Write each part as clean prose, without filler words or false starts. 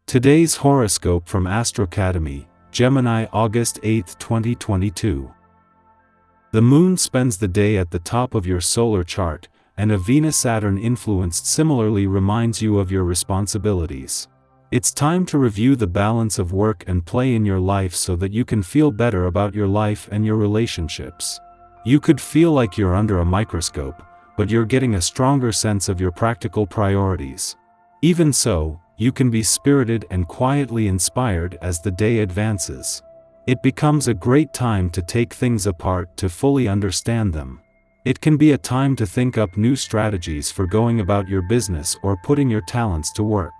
Today's horoscope from Astrocademy, Gemini, August 8, 2022. The moon spends the day at the top of your solar chart, and a Venus-Saturn influence similarly reminds you of your responsibilities. It's time to review the balance of work and play in your life so that you can feel better about your life and your relationships. You could feel like you're under a microscope, but you're getting a stronger sense of your practical priorities. Even so, you can be spirited and quietly inspired as the day advances. It becomes a great time to take things apart to fully understand them. It can be a time to think up new strategies for going about your business or putting your talents to work.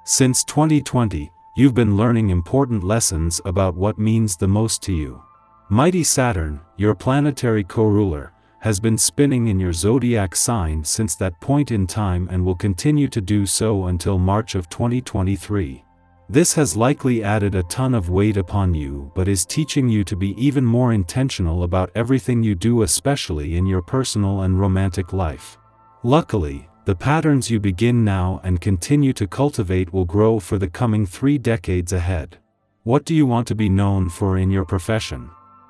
Since 2020, you've been learning important lessons about what means the most to you. Mighty Saturn, your planetary co-ruler, has been spinning in your zodiac sign since that point in time and will continue to do so until March of 2023. This has likely added a ton of weight upon you but is teaching you to be even more intentional about everything you do, especially in your personal and romantic life. Luckily, the patterns you begin now and continue to cultivate will grow for the coming 3 decades ahead. What do you want to be known for in your profession?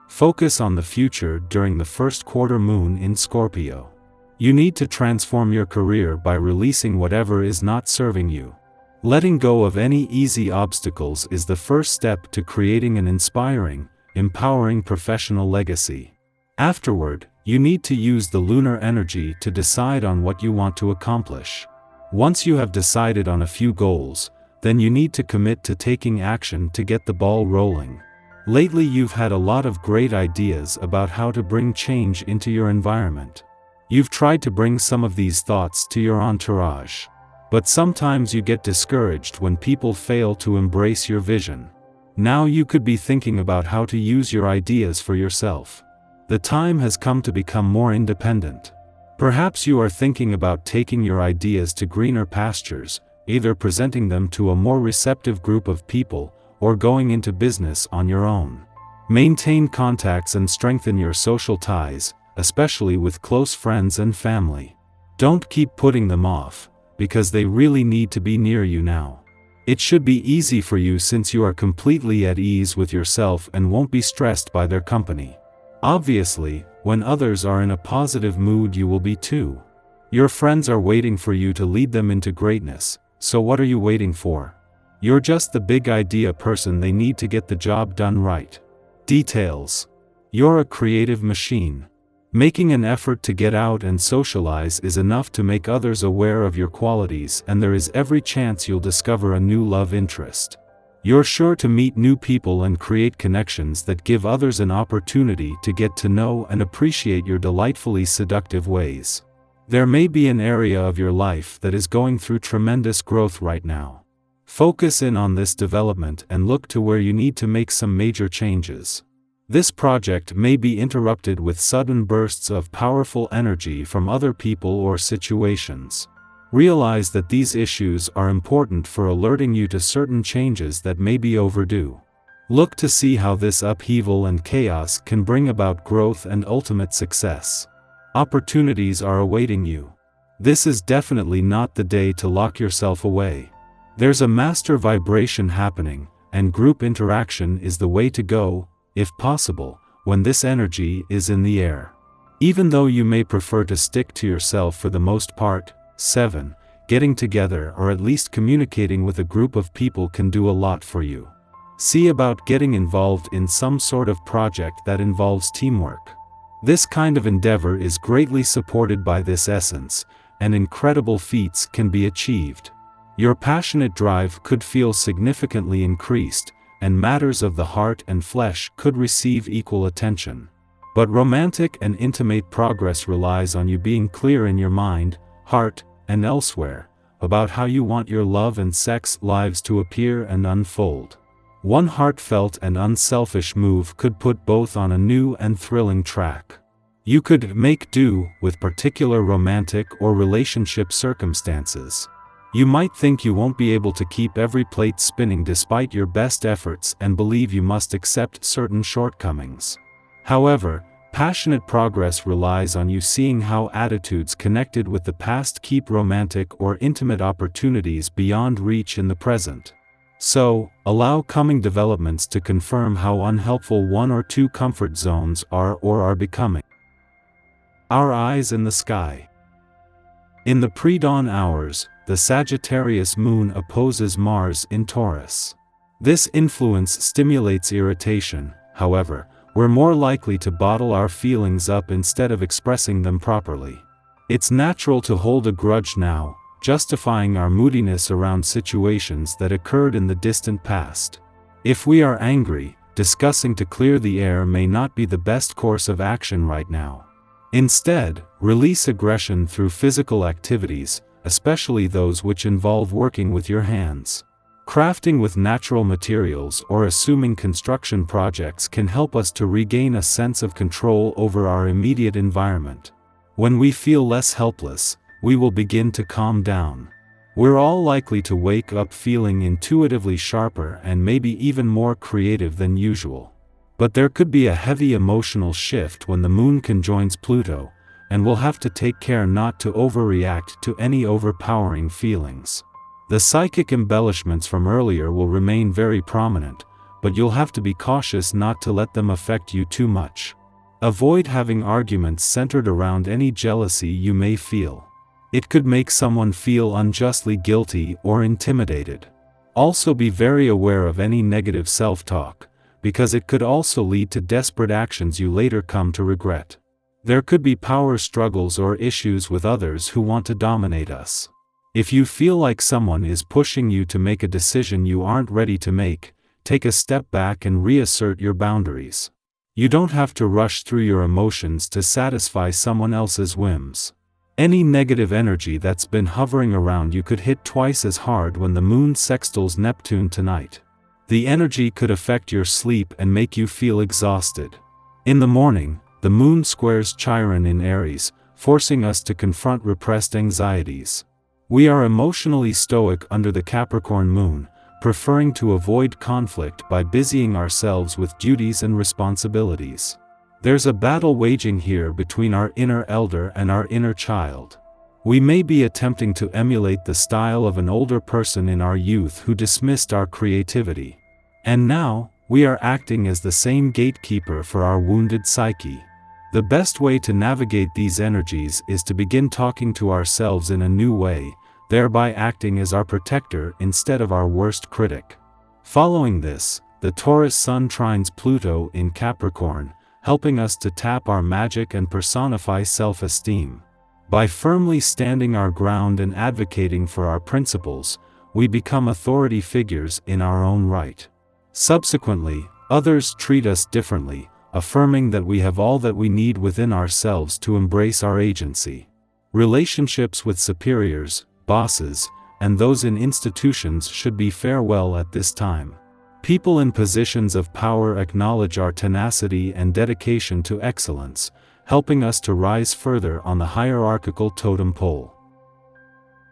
Focus on the future during the first quarter moon in Scorpio. You need to transform your career by releasing whatever is not serving you. Letting go of any easy obstacles is the first step to creating an inspiring, empowering professional legacy. Afterward, you need to use the lunar energy to decide on what you want to accomplish. Once you have decided on a few goals, then you need to commit to taking action to get the ball rolling. Lately you've had a lot of great ideas about how to bring change into your environment. You've tried to bring some of these thoughts to your entourage. But sometimes you get discouraged when people fail to embrace your vision. Now you could be thinking about how to use your ideas for yourself. The time has come to become more independent. Perhaps you are thinking about taking your ideas to greener pastures, either presenting them to a more receptive group of people, or going into business on your own. Maintain contacts and strengthen your social ties, especially with close friends and family. Don't keep putting them off, because they really need to be near you now. It should be easy for you since you are completely at ease with yourself and won't be stressed by their company. Obviously, when others are in a positive mood, you will be too. Your friends are waiting for you to lead them into greatness, so what are you waiting for? You're just the big idea person they need to get the job done right. Details. You're a creative machine. Making an effort to get out and socialize is enough to make others aware of your qualities, and there is every chance you'll discover a new love interest. You're sure to meet new people and create connections that give others an opportunity to get to know and appreciate your delightfully seductive ways. There may be an area of your life that is going through tremendous growth right now. Focus in on this development and look to where you need to make some major changes. This project may be interrupted with sudden bursts of powerful energy from other people or situations. Realize that these issues are important for alerting you to certain changes that may be overdue. Look to see how this upheaval and chaos can bring about growth and ultimate success. Opportunities are awaiting you. This is definitely not the day to lock yourself away. There's a master vibration happening, and group interaction is the way to go, if possible, when this energy is in the air. Even though you may prefer to stick to yourself for the most part. 7. Getting together or at least communicating with a group of people can do a lot for you. See about getting involved in some sort of project that involves teamwork. This kind of endeavor is greatly supported by this essence, and incredible feats can be achieved. Your passionate drive could feel significantly increased, and matters of the heart and flesh could receive equal attention. But romantic and intimate progress relies on you being clear in your mind, heart, and elsewhere, about how you want your love and sex lives to appear and unfold. One heartfelt and unselfish move could put both on a new and thrilling track. You could make do with particular romantic or relationship circumstances. You might think you won't be able to keep every plate spinning despite your best efforts and believe you must accept certain shortcomings. However, Passionate progress relies on you seeing how attitudes connected with the past keep romantic or intimate opportunities beyond reach in the present. So, allow coming developments to confirm how unhelpful one or two comfort zones are or are becoming. Our eyes in the sky. In the pre-dawn hours, the Sagittarius moon opposes Mars in Taurus. This influence stimulates irritation. However, we're more likely to bottle our feelings up instead of expressing them properly. It's natural to hold a grudge now, justifying our moodiness around situations that occurred in the distant past. If we are angry, discussing to clear the air may not be the best course of action right now. Instead, release aggression through physical activities, especially those which involve working with your hands. Crafting with natural materials or assuming construction projects can help us to regain a sense of control over our immediate environment. When we feel less helpless, we will begin to calm down. We're all likely to wake up feeling intuitively sharper and maybe even more creative than usual. But there could be a heavy emotional shift when the moon conjoins Pluto, and we'll have to take care not to overreact to any overpowering feelings. The psychic embellishments from earlier will remain very prominent, but you'll have to be cautious not to let them affect you too much. Avoid having arguments centered around any jealousy you may feel. It could make someone feel unjustly guilty or intimidated. Also be very aware of any negative self-talk, because it could also lead to desperate actions you later come to regret. There could be power struggles or issues with others who want to dominate us. If you feel like someone is pushing you to make a decision you aren't ready to make, take a step back and reassert your boundaries. You don't have to rush through your emotions to satisfy someone else's whims. Any negative energy that's been hovering around you could hit twice as hard when the moon sextiles Neptune tonight. The energy could affect your sleep and make you feel exhausted. In the morning, the moon squares Chiron in Aries, forcing us to confront repressed anxieties. We are emotionally stoic under the Capricorn moon, preferring to avoid conflict by busying ourselves with duties and responsibilities. There's a battle waging here between our inner elder and our inner child. We may be attempting to emulate the style of an older person in our youth who dismissed our creativity. And now, we are acting as the same gatekeeper for our wounded psyche. The best way to navigate these energies is to begin talking to ourselves in a new way, thereby acting as our protector instead of our worst critic. Following this, the Taurus sun trines Pluto in Capricorn, helping us to tap our magic and personify self-esteem. By firmly standing our ground and advocating for our principles, we become authority figures in our own right. Subsequently, others treat us differently, affirming that we have all that we need within ourselves to embrace our agency. Relationships with superiors, bosses, and those in institutions should be farewell at this time. People in positions of power acknowledge our tenacity and dedication to excellence, helping us to rise further on the hierarchical totem pole.